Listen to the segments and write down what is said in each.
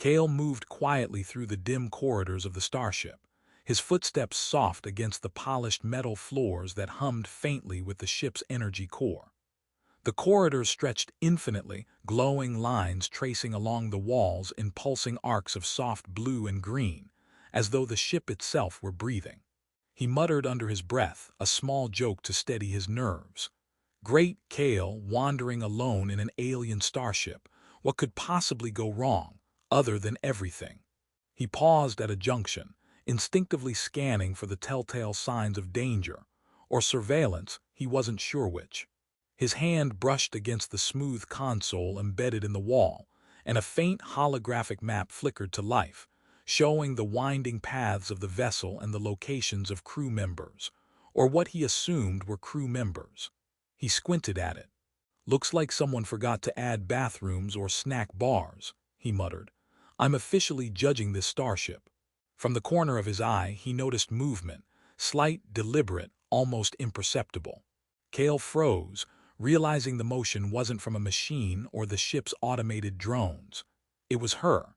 Kale moved quietly through the dim corridors of the starship, his footsteps soft against the polished metal floors that hummed faintly with the ship's energy core. The corridors stretched infinitely, glowing lines tracing along the walls in pulsing arcs of soft blue and green, as though the ship itself were breathing. He muttered under his breath, a small joke to steady his nerves. Great Kale, wandering alone in an alien starship, what could possibly go wrong, other than everything? He paused at a junction, instinctively scanning for the telltale signs of danger, or surveillance, he wasn't sure which. His hand brushed against the smooth console embedded in the wall, and a faint holographic map flickered to life, showing the winding paths of the vessel and the locations of crew members, or what he assumed were crew members. He squinted at it. "Looks like someone forgot to add bathrooms or snack bars," he muttered. "I'm officially judging this starship." From the corner of his eye, he noticed movement, slight, deliberate, almost imperceptible. Kale froze, realizing the motion wasn't from a machine or the ship's automated drones. It was her.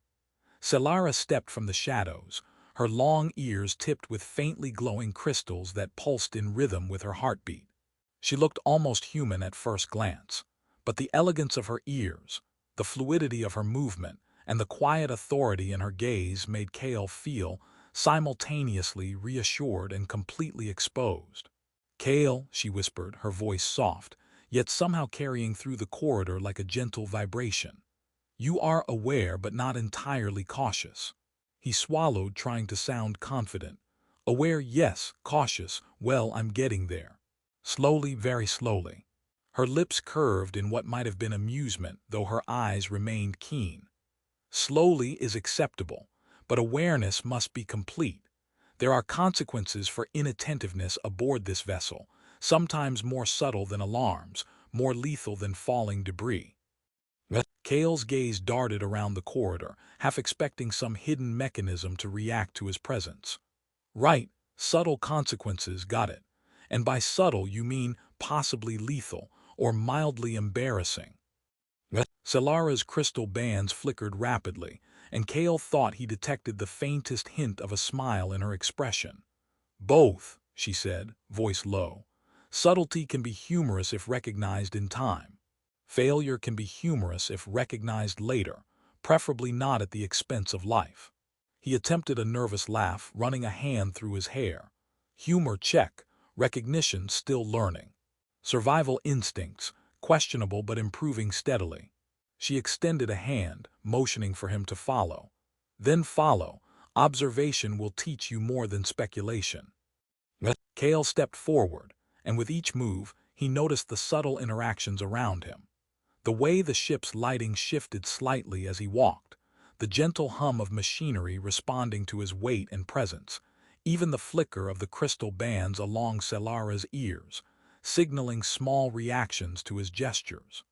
Selara stepped from the shadows, her long ears tipped with faintly glowing crystals that pulsed in rhythm with her heartbeat. She looked almost human at first glance, but the elegance of her ears, the fluidity of her movement, and the quiet authority in her gaze made Kale feel simultaneously reassured and completely exposed. "Kale," she whispered, her voice soft, yet somehow carrying through the corridor like a gentle vibration. "You are aware but not entirely cautious." He swallowed, trying to sound confident. "Aware, yes. Cautious, well, I'm getting there." Slowly, very slowly. Her lips curved in what might have been amusement, though her eyes remained keen. "Slowly is acceptable, but awareness must be complete. There are consequences for inattentiveness aboard this vessel, sometimes more subtle than alarms, more lethal than falling debris." Kale's gaze darted around the corridor, half expecting some hidden mechanism to react to his presence. "Right, subtle consequences, got it. And by subtle you mean possibly lethal, or mildly embarrassing." Selara's crystal bands flickered rapidly, and Kale thought he detected the faintest hint of a smile in her expression. "Both," she said, voice low. "Subtlety can be humorous if recognized in time. Failure can be humorous if recognized later, preferably not at the expense of life." He attempted a nervous laugh, running a hand through his hair. "Humor check, recognition still learning. Survival instincts, questionable but improving steadily." She extended a hand, motioning for him to follow. "Then follow. Observation will teach you more than speculation." Kale stepped forward, and with each move, he noticed the subtle interactions around him. The way the ship's lighting shifted slightly as he walked, the gentle hum of machinery responding to his weight and presence, even the flicker of the crystal bands along Selara's ears, signaling small reactions to his gestures.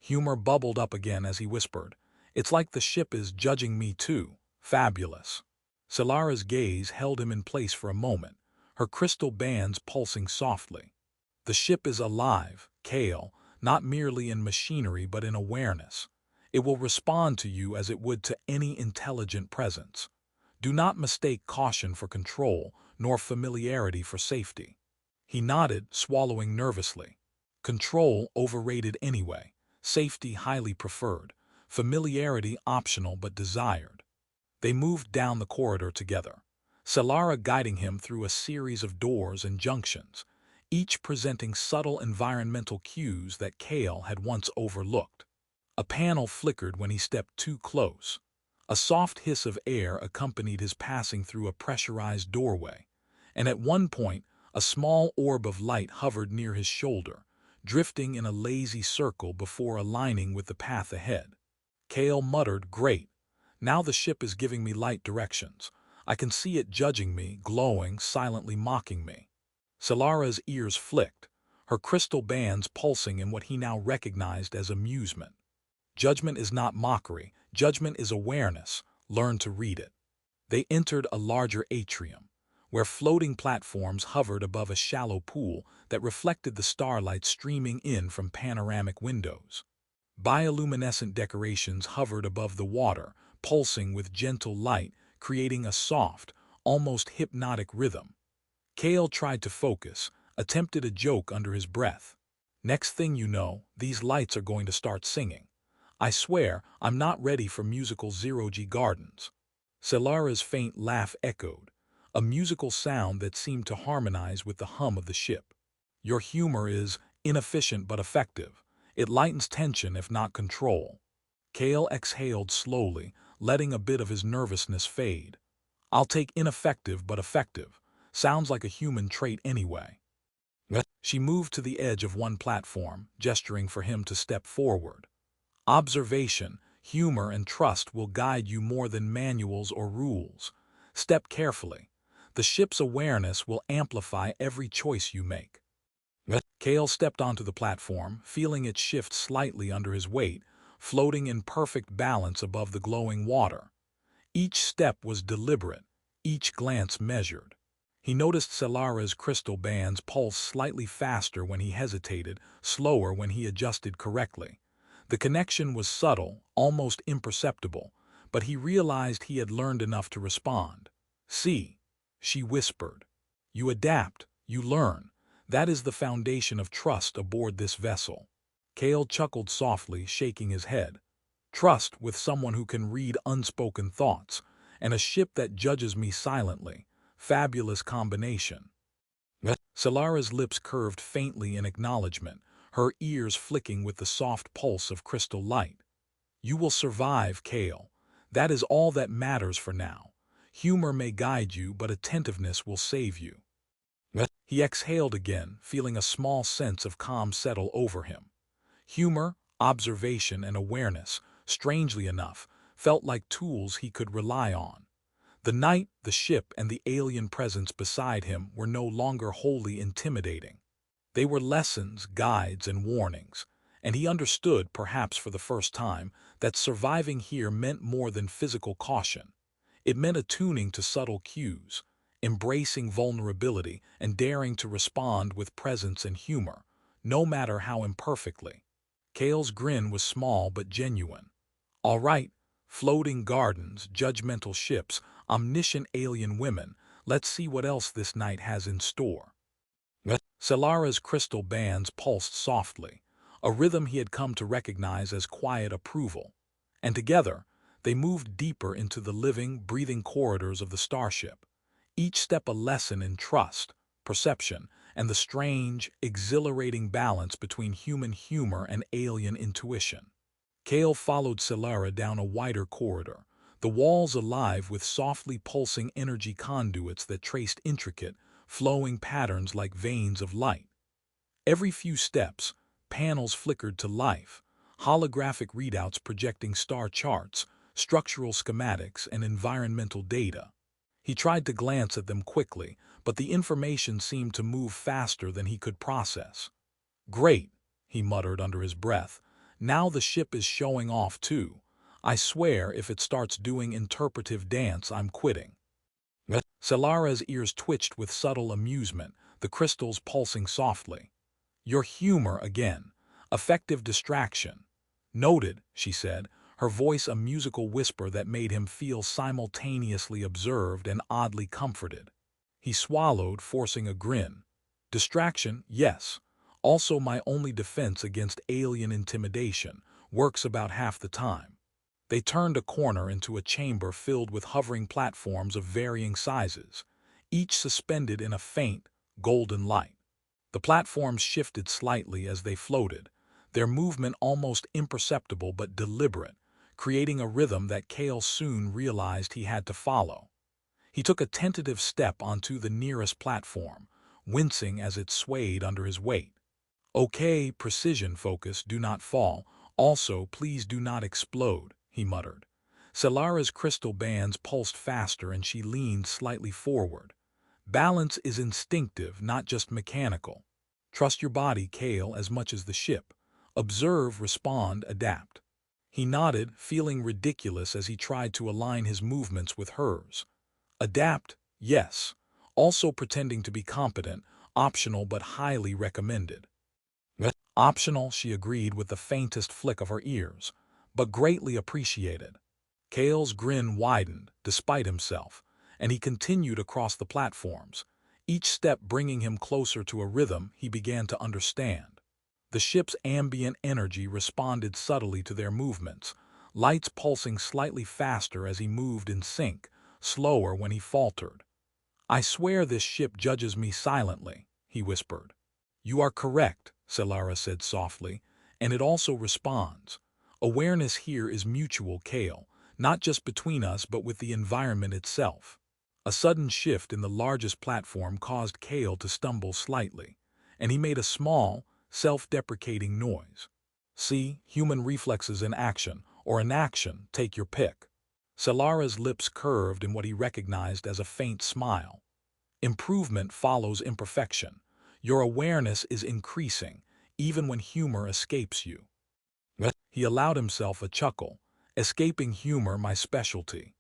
Humor bubbled up again as he whispered, "It's like the ship is judging me too. Fabulous." Selara's gaze held him in place for a moment, her crystal bands pulsing softly. "The ship is alive, Kale, not merely in machinery but in awareness. It will respond to you as it would to any intelligent presence. Do not mistake caution for control, nor familiarity for safety." He nodded, swallowing nervously. Control overrated anyway, safety highly preferred, familiarity optional but desired. They moved down the corridor together, Selara guiding him through a series of doors and junctions, each presenting subtle environmental cues that Kale had once overlooked. A panel flickered when he stepped too close. A soft hiss of air accompanied his passing through a pressurized doorway, and at one point, a small orb of light hovered near his shoulder, drifting in a lazy circle before aligning with the path ahead. Kale muttered, "Great. Now the ship is giving me light directions. I can see it judging me, glowing, silently mocking me." Selara's ears flicked, her crystal bands pulsing in what he now recognized as amusement. "Judgment is not mockery. Judgment is awareness. Learn to read it." They entered a larger atrium, where floating platforms hovered above a shallow pool that reflected the starlight streaming in from panoramic windows. Bioluminescent decorations hovered above the water, pulsing with gentle light, creating a soft, almost hypnotic rhythm. Kale tried to focus, attempted a joke under his breath. Next thing you know, these lights are going to start singing. I swear, I'm not ready for musical zero-G gardens. Celara's faint laugh echoed, a musical sound that seemed to harmonize with the hum of the ship. Your humor is inefficient but effective. It lightens tension if not control. Kale exhaled slowly, letting a bit of his nervousness fade. I'll take ineffective but effective. Sounds like a human trait anyway. She moved to the edge of one platform, gesturing for him to step forward. Observation, humor, and trust will guide you more than manuals or rules. Step carefully. The ship's awareness will amplify every choice you make. Kale stepped onto the platform, feeling it shift slightly under his weight, floating in perfect balance above the glowing water. Each step was deliberate, each glance measured. He noticed Celara's crystal bands pulse slightly faster when he hesitated, slower when he adjusted correctly. The connection was subtle, almost imperceptible, but he realized he had learned enough to respond. See, she whispered. You adapt, you learn. That is the foundation of trust aboard this vessel. Kale chuckled softly, shaking his head. Trust with someone who can read unspoken thoughts, and a ship that judges me silently. Fabulous combination. Celara's lips curved faintly in acknowledgement, her ears flicking with the soft pulse of crystal light. You will survive, Kale. That is all that matters for now. Humor may guide you, but attentiveness will save you. He exhaled again, feeling a small sense of calm settle over him. Humor, observation, and awareness, strangely enough, felt like tools he could rely on. The night, the ship, and the alien presence beside him were no longer wholly intimidating. They were lessons, guides, and warnings, and he understood, perhaps for the first time, that surviving here meant more than physical caution. It meant attuning to subtle cues, embracing vulnerability, and daring to respond with presence and humor, no matter how imperfectly. Kale's grin was small but genuine. All right, floating gardens, judgmental ships, omniscient alien women, let's see what else this night has in store. Celara's crystal bands pulsed softly, a rhythm he had come to recognize as quiet approval, and together they moved deeper into the living, breathing corridors of the starship, each step a lesson in trust, perception, and the strange, exhilarating balance between human humor and alien intuition. Kale followed Celara down a wider corridor, the walls alive with softly pulsing energy conduits that traced intricate, flowing patterns like veins of light. Every few steps, panels flickered to life, holographic readouts projecting star charts, structural schematics, and environmental data. He tried to glance at them quickly, but the information seemed to move faster than he could process. Great, he muttered under his breath. Now the ship is showing off too. I swear if it starts doing interpretive dance, I'm quitting. Celara's ears twitched with subtle amusement, the crystals pulsing softly. Your humor again. Effective distraction. Noted, she said, her voice a musical whisper that made him feel simultaneously observed and oddly comforted. He swallowed, forcing a grin. Distraction, yes. Also my only defense against alien intimidation, works about half the time. They turned a corner into a chamber filled with hovering platforms of varying sizes, each suspended in a faint, golden light. The platforms shifted slightly as they floated, their movement almost imperceptible but deliberate, creating a rhythm that Kale soon realized he had to follow. He took a tentative step onto the nearest platform, wincing as it swayed under his weight. Okay, precision focus, do not fall. Also, please do not explode, he muttered. Celara's crystal bands pulsed faster and she leaned slightly forward. Balance is instinctive, not just mechanical. Trust your body, Kale, as much as the ship. Observe, respond, adapt. He nodded, feeling ridiculous as he tried to align his movements with hers. Adapt, yes. Also pretending to be competent, optional but highly recommended. Optional, she agreed with the faintest flick of her ears, but greatly appreciated. Kale's grin widened, despite himself, and he continued across the platforms, each step bringing him closer to a rhythm he began to understand. The ship's ambient energy responded subtly to their movements, lights pulsing slightly faster as he moved in sync, slower when he faltered. "I swear this ship judges me silently," he whispered. "You are correct," Solara said softly, "and it also responds. Awareness here is mutual, Kale, not just between us but with the environment itself." A sudden shift in the largest platform caused Kale to stumble slightly, and he made a small, self-deprecating noise. "See, human reflexes in action, or inaction, take your pick." Solara's lips curved in what he recognized as a faint smile. "Improvement follows imperfection. Your awareness is increasing, even when humor escapes you." He allowed himself a chuckle. "Escaping humor, my specialty."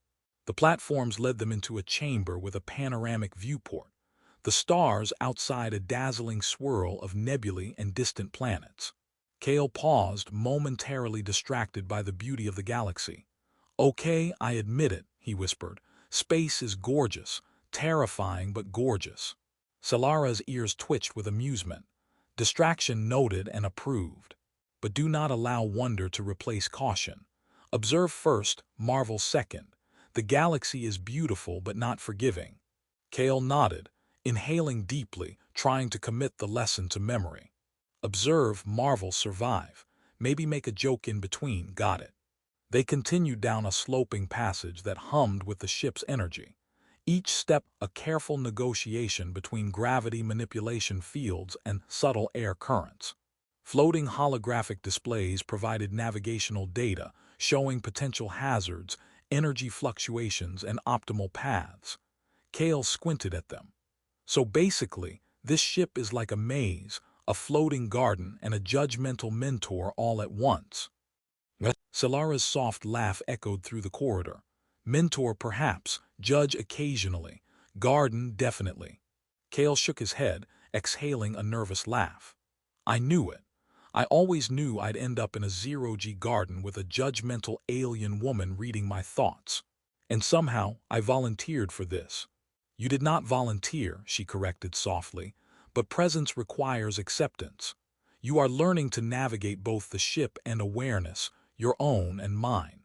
The platforms led them into a chamber with a panoramic viewport, the stars outside a dazzling swirl of nebulae and distant planets. Kale paused, momentarily distracted by the beauty of the galaxy. "Okay, I admit it," he whispered. "Space is gorgeous, terrifying but gorgeous." Solara's ears twitched with amusement. Distraction noted and approved. But do not allow wonder to replace caution. Observe first, marvel second. The galaxy is beautiful but not forgiving. Kale nodded, inhaling deeply, trying to commit the lesson to memory. Observe, marvel, survive. Maybe make a joke in between, got it. They continued down a sloping passage that hummed with the ship's energy. Each step a careful negotiation between gravity manipulation fields and subtle air currents. Floating holographic displays provided navigational data, showing potential hazards, energy fluctuations, and optimal paths. Kale squinted at them. "So basically, this ship is like a maze, a floating garden, and a judgmental mentor all at once." Solara's soft laugh echoed through the corridor. "Mentor perhaps, judge occasionally, garden definitely." Kale shook his head, exhaling a nervous laugh. "I knew it. I always knew I'd end up in a zero-G garden with a judgmental alien woman reading my thoughts. And somehow I volunteered for this." "You did not volunteer," she corrected softly, "but presence requires acceptance. You are learning to navigate both the ship and awareness, your own and mine."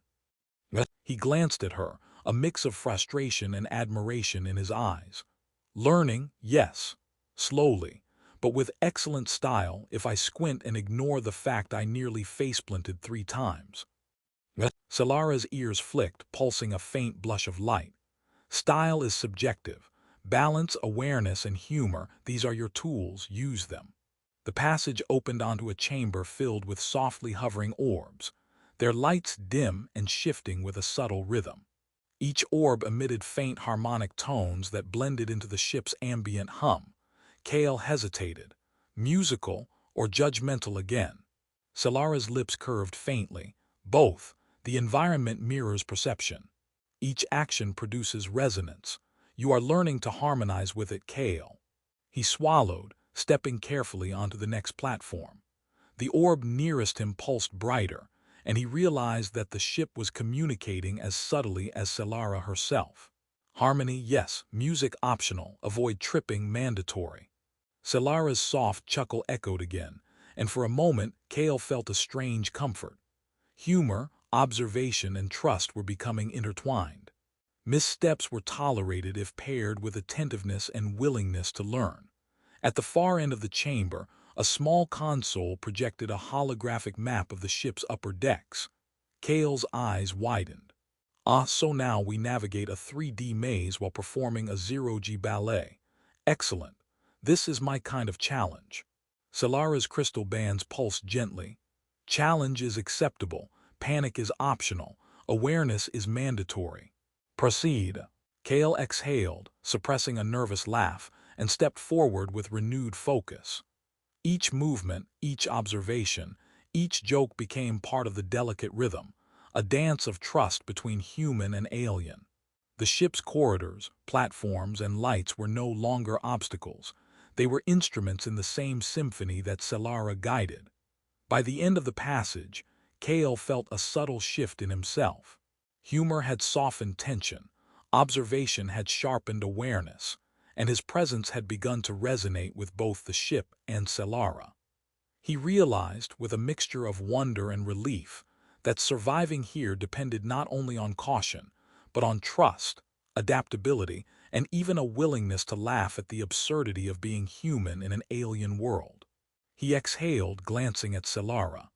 He glanced at her, a mix of frustration and admiration in his eyes. "Learning, yes. Slowly. But with excellent style if I squint and ignore the fact I nearly faceplanted 3 times." Solara's ears flicked, pulsing a faint blush of light. "Style is subjective. Balance, awareness, and humor, these are your tools, use them." The passage opened onto a chamber filled with softly hovering orbs, their lights dim and shifting with a subtle rhythm. Each orb emitted faint harmonic tones that blended into the ship's ambient hum. Kale hesitated. Musical or judgmental again? Solara's lips curved faintly. "Both. The environment mirrors perception. Each action produces resonance. You are learning to harmonize with it, Kale." He swallowed, stepping carefully onto the next platform. The orb nearest him pulsed brighter, and he realized that the ship was communicating as subtly as Solara herself. "Harmony, yes. Music optional. Avoid tripping, mandatory." Solara's soft chuckle echoed again, and for a moment Kale felt a strange comfort. Humor, observation, and trust were becoming intertwined. Missteps were tolerated if paired with attentiveness and willingness to learn. At the far end of the chamber, a small console projected a holographic map of the ship's upper decks. Kale's eyes widened. "Ah, so now we navigate a 3D maze while performing a zero-G ballet. Excellent. This is my kind of challenge." Solara's crystal bands pulsed gently. "Challenge is acceptable. Panic is optional. Awareness is mandatory. Proceed." Kale exhaled, suppressing a nervous laugh, and stepped forward with renewed focus. Each movement, each observation, each joke became part of the delicate rhythm, a dance of trust between human and alien. The ship's corridors, platforms, and lights were no longer obstacles. They were instruments in the same symphony that Solara guided. By the end of the passage, Kale felt a subtle shift in himself. Humor had softened tension, observation had sharpened awareness, and his presence had begun to resonate with both the ship and Selara. He realized, with a mixture of wonder and relief, that surviving here depended not only on caution, but on trust, adaptability, and even a willingness to laugh at the absurdity of being human in an alien world. He exhaled, glancing at Selara.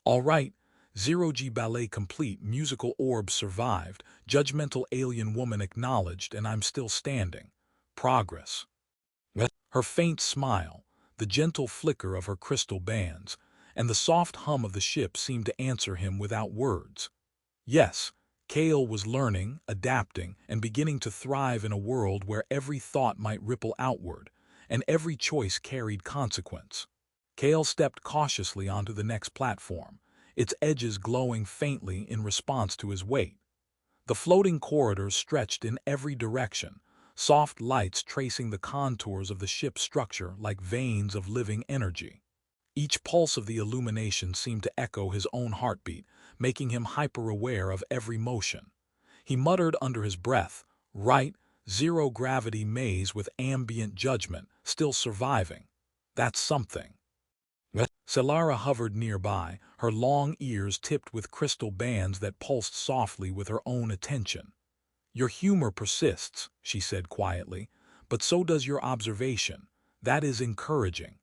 All right, Zero-G ballet complete, musical orb survived, judgmental alien woman acknowledged, and I'm still standing. Progress. Her faint smile, the gentle flicker of her crystal bands, and the soft hum of the ship seemed to answer him without words. Yes, Kale was learning, adapting, and beginning to thrive in a world where every thought might ripple outward, and every choice carried consequence. Kale stepped cautiously onto the next platform, its edges glowing faintly in response to his weight. The floating corridors stretched in every direction, soft lights tracing the contours of the ship's structure like veins of living energy. Each pulse of the illumination seemed to echo his own heartbeat, making him hyper-aware of every motion. He muttered under his breath, "Right, zero-gravity maze with ambient judgment, still surviving. That's something." Selara hovered nearby, her long ears tipped with crystal bands that pulsed softly with her own attention. "Your humor persists," she said quietly, "but so does your observation. That is encouraging."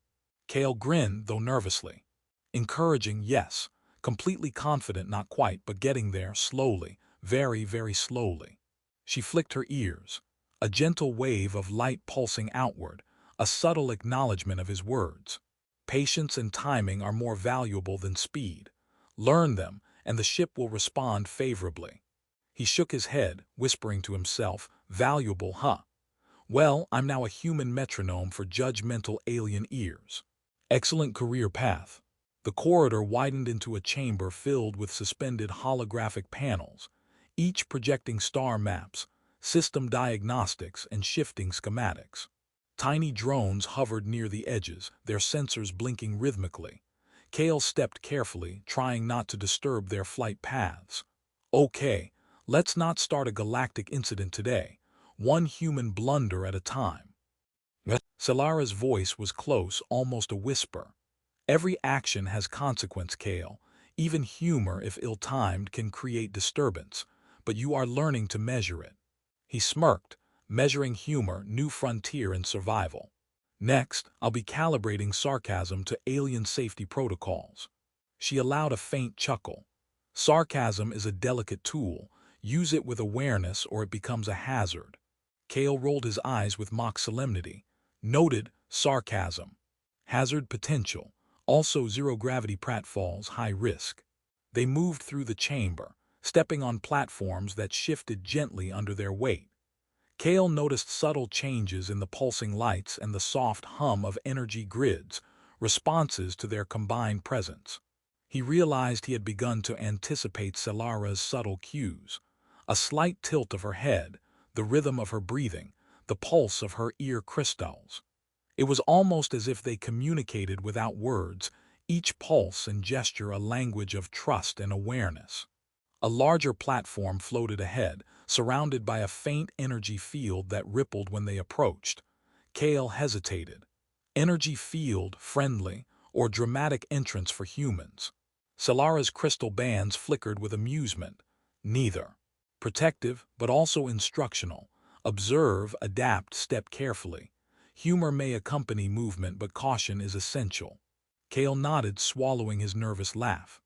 Kale grinned, though nervously. Encouraging, yes. Completely confident, not quite, but getting there, slowly, very, very slowly. She flicked her ears. A gentle wave of light pulsing outward, a subtle acknowledgement of his words. Patience and timing are more valuable than speed. Learn them, and the ship will respond favorably. He shook his head, whispering to himself, "Valuable, huh? Well, I'm now a human metronome for judgmental alien ears." Excellent career path. The corridor widened into a chamber filled with suspended holographic panels, each projecting star maps, system diagnostics, and shifting schematics. Tiny drones hovered near the edges, their sensors blinking rhythmically. Kale stepped carefully, trying not to disturb their flight paths. "Okay, let's not start a galactic incident today, one human blunder at a time." Selara's voice was close, almost a whisper. "Every action has consequence, Kale. Even humor, if ill-timed, can create disturbance, but you are learning to measure it." He smirked, measuring humor, new frontier in survival. "Next, I'll be calibrating sarcasm to alien safety protocols." She allowed a faint chuckle. "Sarcasm is a delicate tool. Use it with awareness or it becomes a hazard." Kale rolled his eyes with mock solemnity. "Noted, sarcasm. Hazard potential. Also zero-gravity pratfalls, high risk." They moved through the chamber, stepping on platforms that shifted gently under their weight. Kale noticed subtle changes in the pulsing lights and the soft hum of energy grids, responses to their combined presence. He realized he had begun to anticipate Selara's subtle cues. A slight tilt of her head, the rhythm of her breathing, the pulse of her ear crystals. It was almost as if they communicated without words, each pulse and gesture a language of trust and awareness. A larger platform floated ahead, surrounded by a faint energy field that rippled when they approached. Kale hesitated. Energy field, friendly, or dramatic entrance for humans? Selara's crystal bands flickered with amusement. Neither. Protective, but also instructional. Observe, adapt, step carefully. Humor may accompany movement, but caution is essential. Kale nodded, swallowing his nervous laugh.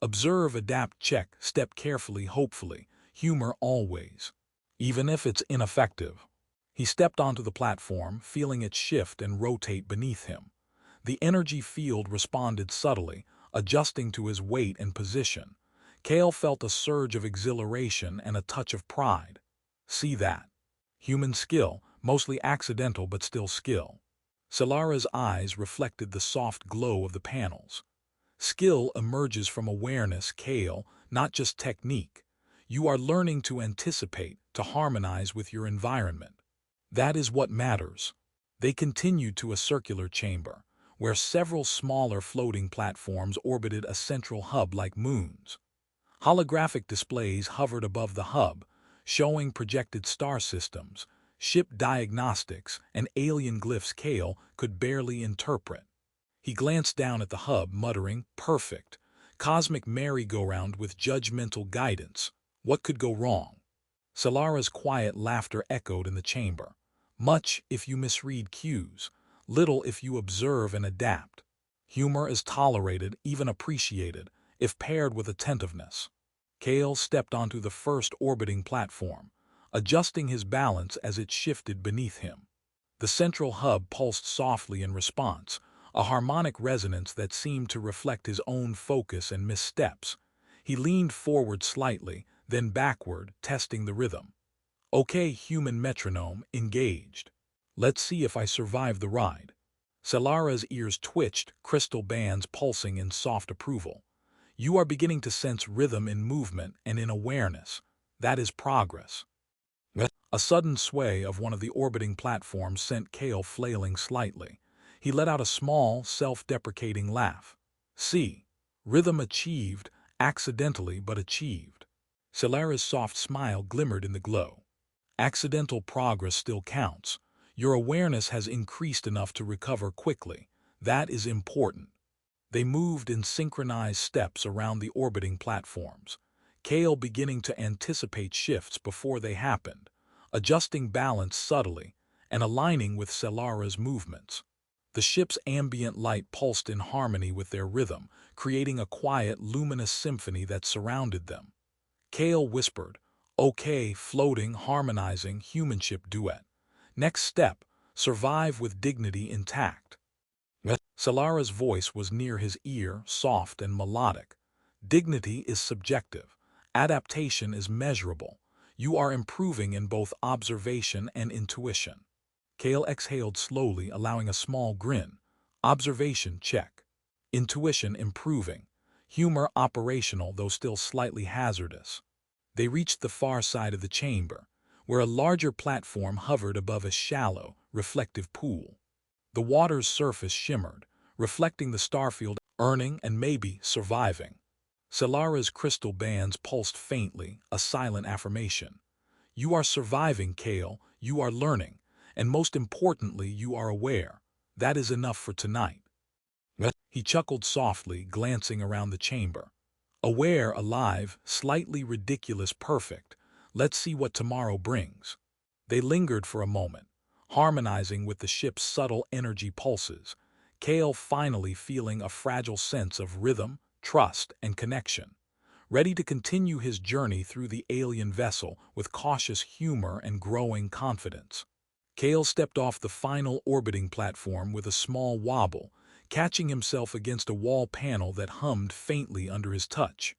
Observe, adapt, check, step carefully, hopefully. Humor always. Even if it's ineffective. He stepped onto the platform, feeling it shift and rotate beneath him. The energy field responded subtly, adjusting to his weight and position. Kale felt a surge of exhilaration and a touch of pride. See that? Human skill, mostly accidental but still skill. Selara's eyes reflected the soft glow of the panels. Skill emerges from awareness, Kale, not just technique. You are learning to anticipate, to harmonize with your environment. That is what matters. They continued to a circular chamber, where several smaller floating platforms orbited a central hub like moons. Holographic displays hovered above the hub, showing projected star systems, ship diagnostics, and alien glyphs Kale could barely interpret. He glanced down at the hub, muttering, "Perfect. Cosmic merry-go-round with judgmental guidance. What could go wrong?" Solara's quiet laughter echoed in the chamber. "Much if you misread cues, little if you observe and adapt. Humor is tolerated, even appreciated, if paired with attentiveness." Kale stepped onto the first orbiting platform, adjusting his balance as it shifted beneath him. The central hub pulsed softly in response, a harmonic resonance that seemed to reflect his own focus and missteps. He leaned forward slightly, then backward, testing the rhythm. "Okay, human metronome, engaged. Let's see if I survive the ride." Solara's ears twitched, crystal bands pulsing in soft approval. "You are beginning to sense rhythm in movement and in awareness. That is progress." A sudden sway of one of the orbiting platforms sent Kale flailing slightly. He let out a small, self-deprecating laugh. "See, rhythm achieved, accidentally but achieved." Solara's soft smile glimmered in the glow. "Accidental progress still counts. Your awareness has increased enough to recover quickly. That is important." They moved in synchronized steps around the orbiting platforms, Kale beginning to anticipate shifts before they happened, adjusting balance subtly and aligning with Solara's movements. The ship's ambient light pulsed in harmony with their rhythm, creating a quiet, luminous symphony that surrounded them. Kale whispered, "Okay, floating, harmonizing, humanship duet. Next step, survive with dignity intact." Solara's voice was near his ear, soft and melodic. "Dignity is subjective. Adaptation is measurable. You are improving in both observation and intuition." Kale exhaled slowly, allowing a small grin. "Observation, check. Intuition improving. Humor operational, though still slightly hazardous." They reached the far side of the chamber, where a larger platform hovered above a shallow, reflective pool. The water's surface shimmered, reflecting the starfield, earning and maybe surviving. Solara's crystal bands pulsed faintly, a silent affirmation. "You are surviving, Kale. You are learning. And most importantly, you are aware. That is enough for tonight." He chuckled softly, glancing around the chamber. "Aware, alive, slightly ridiculous, perfect. Let's see what tomorrow brings." They lingered for a moment, harmonizing with the ship's subtle energy pulses, Kale finally feeling a fragile sense of rhythm, trust, and connection. Ready to continue his journey through the alien vessel with cautious humor and growing confidence. Kale stepped off the final orbiting platform with a small wobble, catching himself against a wall panel that hummed faintly under his touch.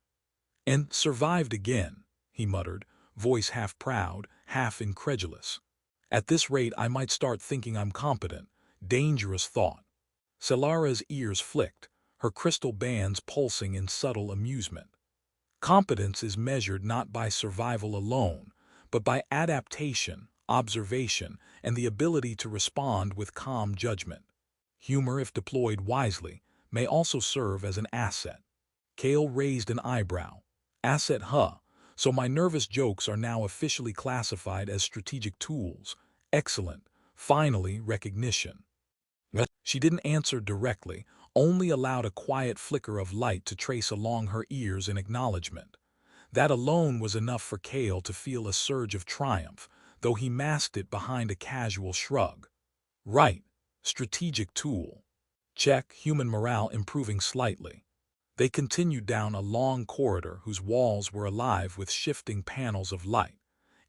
"And survived again," he muttered, voice half proud, half incredulous. "At this rate I might start thinking I'm competent." Dangerous thought. Solara's ears flicked, her crystal bands pulsing in subtle amusement. Competence is measured not by survival alone, but by adaptation, observation, and the ability to respond with calm judgment. Humor, if deployed wisely, may also serve as an asset. Kale raised an eyebrow. "Asset, huh? So my nervous jokes are now officially classified as strategic tools. Excellent. Finally, recognition." She didn't answer directly, only allowed a quiet flicker of light to trace along her ears in acknowledgement. That alone was enough for Kale to feel a surge of triumph, though he masked it behind a casual shrug. "Right. Strategic tool. Check, human morale improving slightly." They continued down a long corridor whose walls were alive with shifting panels of light,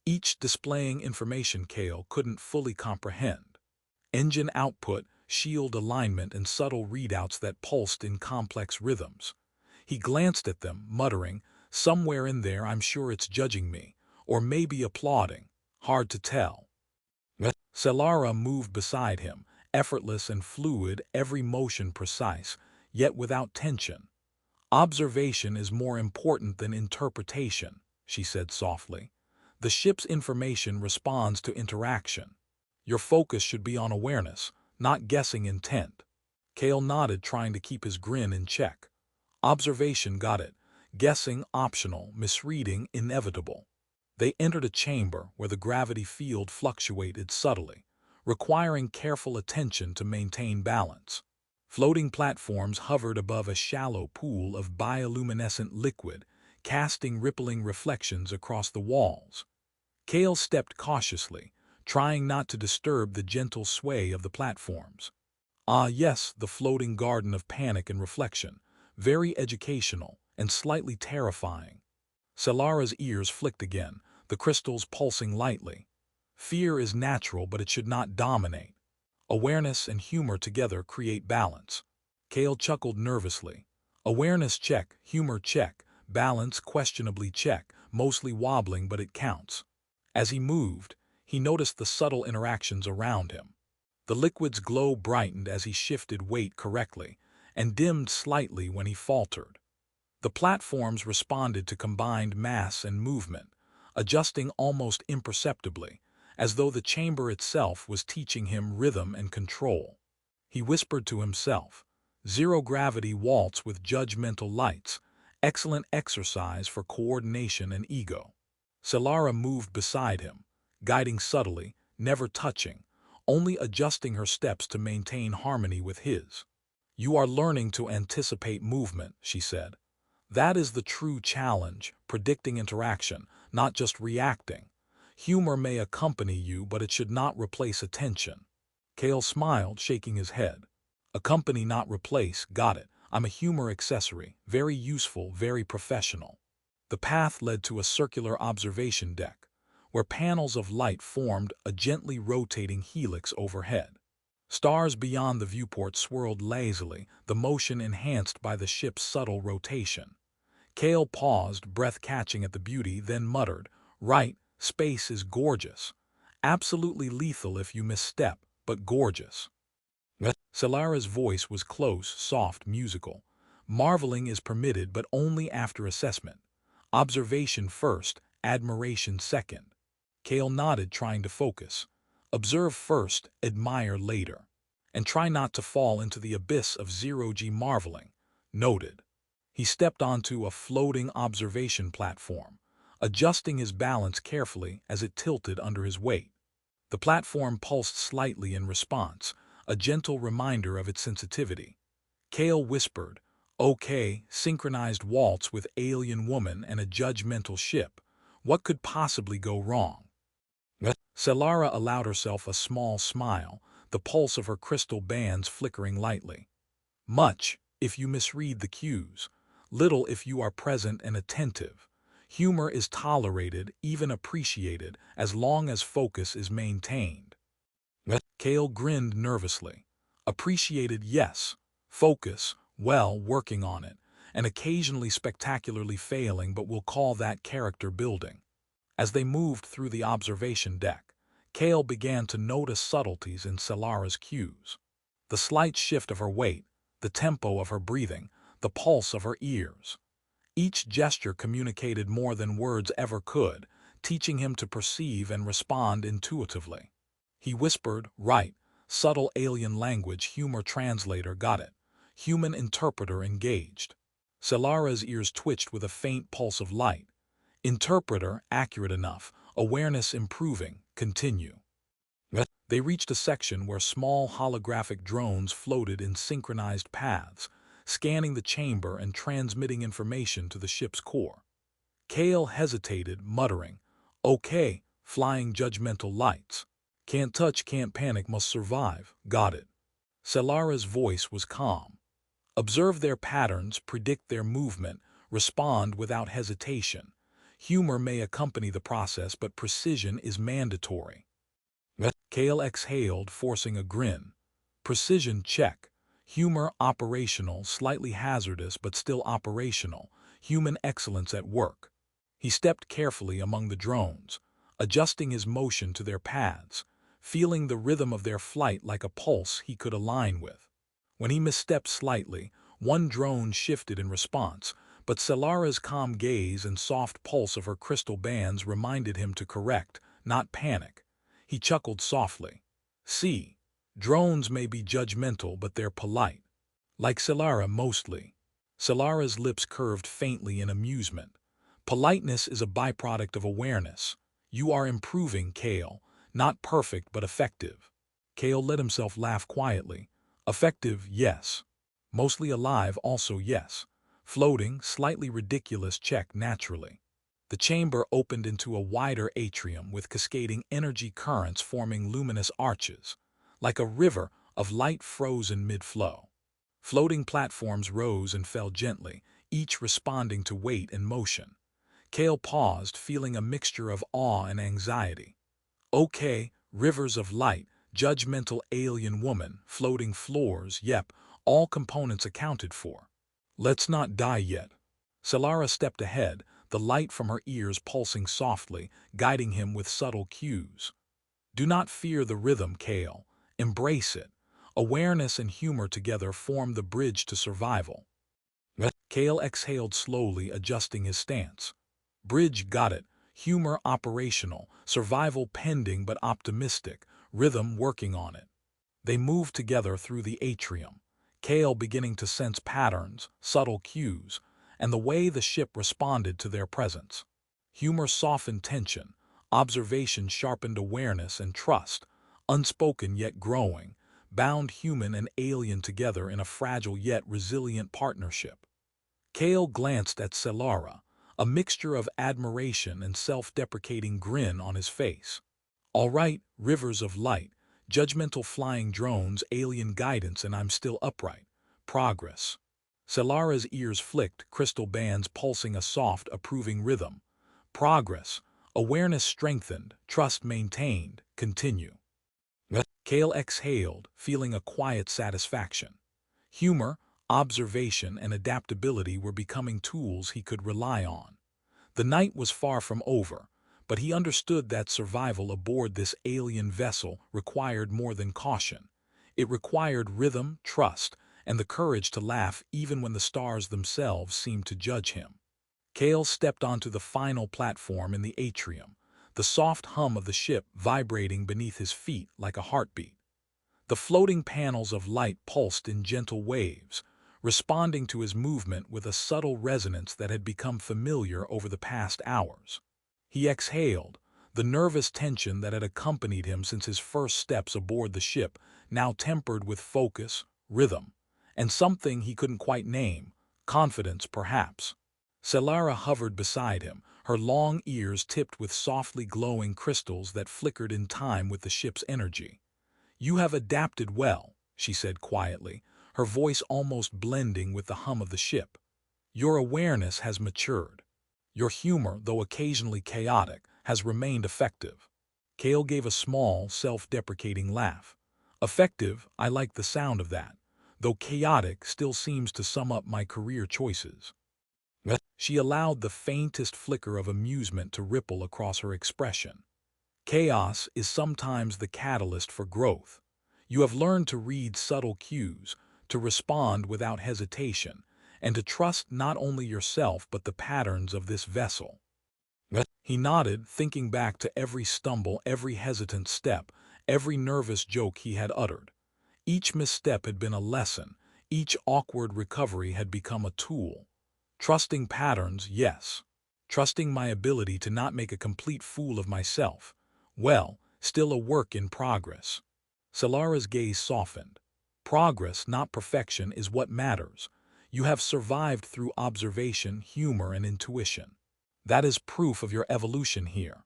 each displaying information Kale couldn't fully comprehend. Engine output, shield alignment, and subtle readouts that pulsed in complex rhythms. He glanced at them, muttering, "Somewhere in there I'm sure it's judging me, or maybe applauding. Hard to tell." Solara moved beside him, effortless and fluid, every motion precise, yet without tension. "Observation is more important than interpretation," she said softly. "The ship's information responds to interaction. Your focus should be on awareness, not guessing intent." Kale nodded, trying to keep his grin in check. "Observation, got it. Guessing optional, misreading inevitable. They entered a chamber where the gravity field fluctuated subtly, requiring careful attention to maintain balance. Floating platforms hovered above a shallow pool of bioluminescent liquid, casting rippling reflections across the walls. Kale stepped cautiously, trying not to disturb the gentle sway of the platforms. Ah yes, the floating garden of panic and reflection, very educational and slightly terrifying. Salara's ears flicked again, the crystals pulsing lightly. Fear is natural, but it should not dominate. Awareness and humor together create balance. Kale chuckled nervously. Awareness check, humor check, balance questionably check, mostly wobbling but it counts. As he moved, he noticed the subtle interactions around him. The liquid's glow brightened as he shifted weight correctly, and dimmed slightly when he faltered. The platforms responded to combined mass and movement, adjusting almost imperceptibly, as though the chamber itself was teaching him rhythm and control. He whispered to himself, "Zero-gravity waltz with judgmental lights, excellent exercise for coordination and ego." Solara moved beside him, guiding subtly, never touching, only adjusting her steps to maintain harmony with his. "You are learning to anticipate movement," she said. "That is the true challenge, predicting interaction, not just reacting. Humor may accompany you, but it should not replace attention." Kale smiled, shaking his head. "Accompany, not replace, got it. I'm a humor accessory, very useful, very professional." The path led to a circular observation deck, where panels of light formed a gently rotating helix overhead. Stars beyond the viewport swirled lazily, the motion enhanced by the ship's subtle rotation. Kale paused, breath catching at the beauty, then muttered, "Right, space is gorgeous. Absolutely lethal if you misstep, but gorgeous." Salara's voice was close, soft, musical. "Marveling is permitted, but only after assessment. Observation first, admiration second." Kale nodded, trying to focus. "Observe first, admire later. And try not to fall into the abyss of zero-G marveling." Noted. He stepped onto a floating observation platform, adjusting his balance carefully as it tilted under his weight. The platform pulsed slightly in response, a gentle reminder of its sensitivity. Kale whispered, "Okay, synchronized waltz with alien woman and a judgmental ship. What could possibly go wrong?" Solara allowed herself a small smile, the pulse of her crystal bands flickering lightly. "Much, if you misread the cues. Little if you are present and attentive. Humor is tolerated, even appreciated, as long as focus is maintained." Kale grinned nervously. "Appreciated, yes. Focus, well, working on it, and occasionally spectacularly failing, but we'll call that character building." As they moved through the observation deck, Kale began to notice subtleties in Salara's cues. The slight shift of her weight, the tempo of her breathing, the pulse of her ears. Each gesture communicated more than words ever could, teaching him to perceive and respond intuitively. He whispered, "Right, subtle alien language, humor translator, got it. Human interpreter engaged." Salara's ears twitched with a faint pulse of light. "Interpreter, accurate enough. Awareness improving. Continue." They reached a section where small holographic drones floated in synchronized paths, scanning the chamber and transmitting information to the ship's core. Kale hesitated, muttering, "Okay, flying judgmental lights. Can't touch, can't panic, must survive, got it." Salara's voice was calm. "Observe their patterns, predict their movement, respond without hesitation. Humor may accompany the process, but precision is mandatory." Kale exhaled, forcing a grin. "Precision check. Humor operational, slightly hazardous but still operational. Human excellence at work." He stepped carefully among the drones, adjusting his motion to their paths, feeling the rhythm of their flight like a pulse he could align with. When he misstepped slightly, one drone shifted in response, but Salara's calm gaze and soft pulse of her crystal bands reminded him to correct, not panic. He chuckled softly. "See, drones may be judgmental, but they're polite. Like Solara mostly." Solara's lips curved faintly in amusement. Politeness is a byproduct of awareness. You are improving, Kale. Not perfect, but effective. Kale let himself laugh quietly. Effective, yes. Mostly alive, also yes. Floating, slightly ridiculous, check naturally. The chamber opened into a wider atrium with cascading energy currents forming luminous arches, like a river of light frozen mid-flow. Floating platforms rose and fell gently, each responding to weight and motion. Kale paused, feeling a mixture of awe and anxiety. Okay, rivers of light, judgmental alien woman, floating floors, yep, all components accounted for. Let's not die yet. Solara stepped ahead, the light from her ears pulsing softly, guiding him with subtle cues. Do not fear the rhythm, Kale. Embrace it. Awareness and humor together form the bridge to survival. Kale exhaled slowly, adjusting his stance. Bridge got it. Humor operational, survival pending but optimistic, rhythm working on it. They moved together through the atrium, Kale beginning to sense patterns, subtle cues, and the way the ship responded to their presence. Humor softened tension, observation sharpened awareness and trust, unspoken yet growing, bound human and alien together in a fragile yet resilient partnership. Kale glanced at Solara, a mixture of admiration and self-deprecating grin on his face. All right, rivers of light, judgmental flying drones, alien guidance, and I'm still upright. Progress. Solara's ears flicked, crystal bands pulsing a soft, approving rhythm. Progress. Awareness strengthened, trust maintained, continue. Kale exhaled, feeling a quiet satisfaction. Humor, observation, and adaptability were becoming tools he could rely on. The night was far from over, but he understood that survival aboard this alien vessel required more than caution. It required rhythm, trust, and the courage to laugh even when the stars themselves seemed to judge him. Kale stepped onto the final platform in the atrium, the soft hum of the ship vibrating beneath his feet like a heartbeat. The floating panels of light pulsed in gentle waves, responding to his movement with a subtle resonance that had become familiar over the past hours. He exhaled, the nervous tension that had accompanied him since his first steps aboard the ship, now tempered with focus, rhythm, and something he couldn't quite name, confidence perhaps. Solara hovered beside him, her long ears tipped with softly glowing crystals that flickered in time with the ship's energy. You have adapted well, she said quietly, her voice almost blending with the hum of the ship. Your awareness has matured. Your humor, though occasionally chaotic, has remained effective. Kale gave a small, self-deprecating laugh. Effective, I like the sound of that, though chaotic still seems to sum up my career choices. She allowed the faintest flicker of amusement to ripple across her expression. Chaos is sometimes the catalyst for growth. You have learned to read subtle cues, to respond without hesitation, and to trust not only yourself but the patterns of this vessel. He nodded, thinking back to every stumble, every hesitant step, every nervous joke he had uttered. Each misstep had been a lesson, each awkward recovery had become a tool. Trusting patterns, yes. Trusting my ability to not make a complete fool of myself. Well, still a work in progress. Solara's gaze softened. Progress, not perfection, is what matters. You have survived through observation, humor, and intuition. That is proof of your evolution here.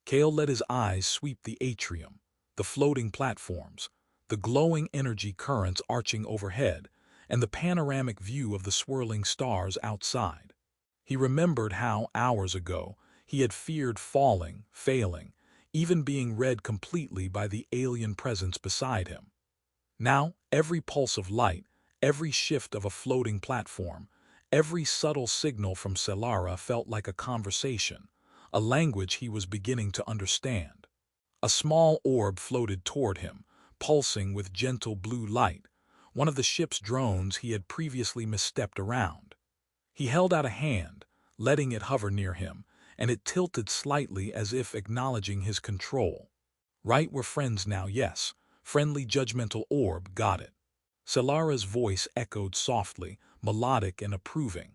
Kale let his eyes sweep the atrium, the floating platforms, the glowing energy currents arching overhead, and the panoramic view of the swirling stars outside. He remembered how, hours ago, he had feared falling, failing, even being read completely by the alien presence beside him. Now, every pulse of light, every shift of a floating platform, every subtle signal from Solara felt like a conversation, a language he was beginning to understand. A small orb floated toward him, pulsing with gentle blue light, one of the ship's drones he had previously misstepped around. He held out a hand, letting it hover near him, and it tilted slightly as if acknowledging his control. Right, we're friends now, yes. Friendly judgmental orb, got it. Solara's voice echoed softly, melodic and approving.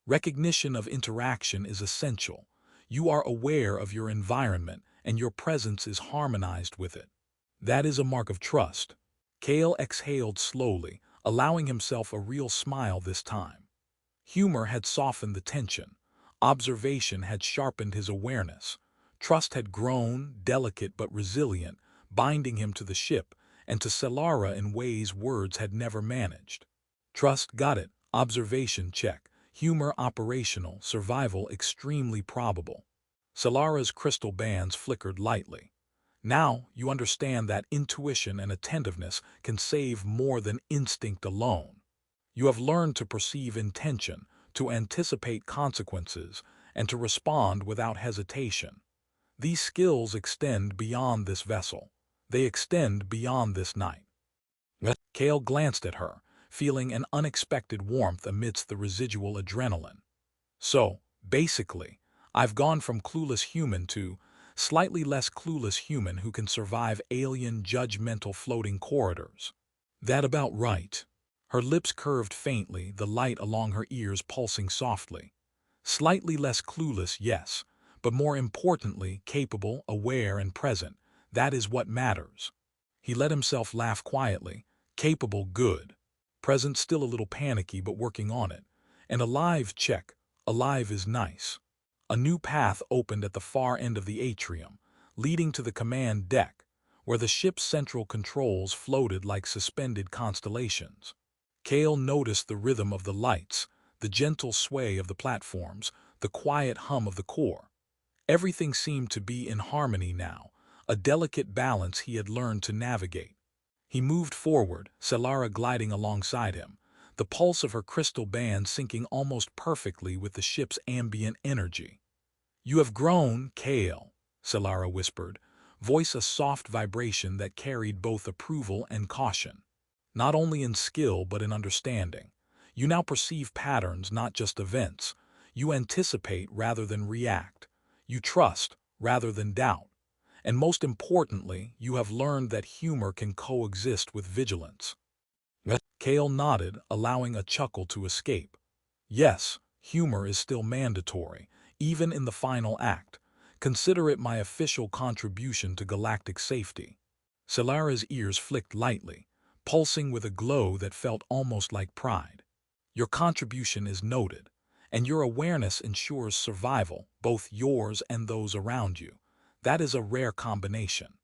Recognition of interaction is essential. You are aware of your environment and your presence is harmonized with it. That is a mark of trust. Kale exhaled slowly, allowing himself a real smile this time. Humor had softened the tension. Observation had sharpened his awareness. Trust had grown, delicate but resilient, binding him to the ship and to Solara in ways words had never managed. Trust, got it. Observation, check. Humor, operational. Survival, extremely probable. Solara's crystal bands flickered lightly. Now you understand that intuition and attentiveness can save more than instinct alone. You have learned to perceive intention, to anticipate consequences, and to respond without hesitation. These skills extend beyond this vessel. They extend beyond this night. Kale glanced at her, feeling an unexpected warmth amidst the residual adrenaline. So, basically, I've gone from clueless human to slightly less clueless human who can survive alien, judgmental floating corridors. That about right. Her lips curved faintly, the light along her ears pulsing softly. Slightly less clueless, yes, but more importantly, capable, aware, and present. That is what matters. He let himself laugh quietly. Capable, good. Present, still a little panicky, but working on it. And alive, check. Alive is nice. A new path opened at the far end of the atrium, leading to the command deck, where the ship's central controls floated like suspended constellations. Kale noticed the rhythm of the lights, the gentle sway of the platforms, the quiet hum of the core. Everything seemed to be in harmony now, a delicate balance he had learned to navigate. He moved forward, Solara gliding alongside him, the pulse of her crystal band syncing almost perfectly with the ship's ambient energy. "You have grown, Kale," Solara whispered, voice a soft vibration that carried both approval and caution. "Not only in skill but in understanding. You now perceive patterns, not just events. You anticipate rather than react. You trust rather than doubt. And most importantly, you have learned that humor can coexist with vigilance." Kale nodded, allowing a chuckle to escape. "Yes, humor is still mandatory, even in the final act. Consider it my official contribution to galactic safety." Solara's ears flicked lightly, pulsing with a glow that felt almost like pride. "Your contribution is noted, and your awareness ensures survival, both yours and those around you. That is a rare combination."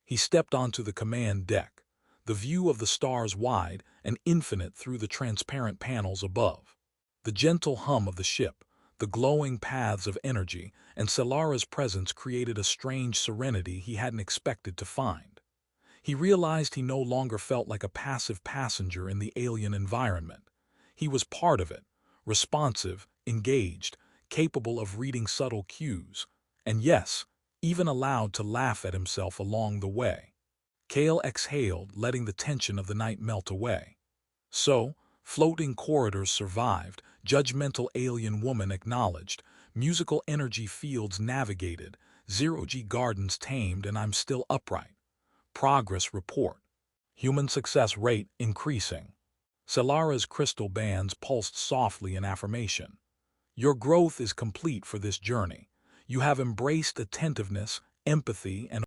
He stepped onto the command deck, the view of the stars wide and infinite through the transparent panels above. The gentle hum of the ship, the glowing paths of energy, and Solara's presence created a strange serenity he hadn't expected to find. He realized he no longer felt like a passive passenger in the alien environment. He was part of it, responsive, engaged, capable of reading subtle cues, and yes, even allowed to laugh at himself along the way. Kale exhaled, letting the tension of the night melt away. So, floating corridors survived, judgmental alien woman acknowledged, musical energy fields navigated, zero-G gardens tamed, and I'm still upright. Progress report. Human success rate increasing. Solara's crystal bands pulsed softly in affirmation. Your growth is complete for this journey. You have embraced attentiveness, empathy, and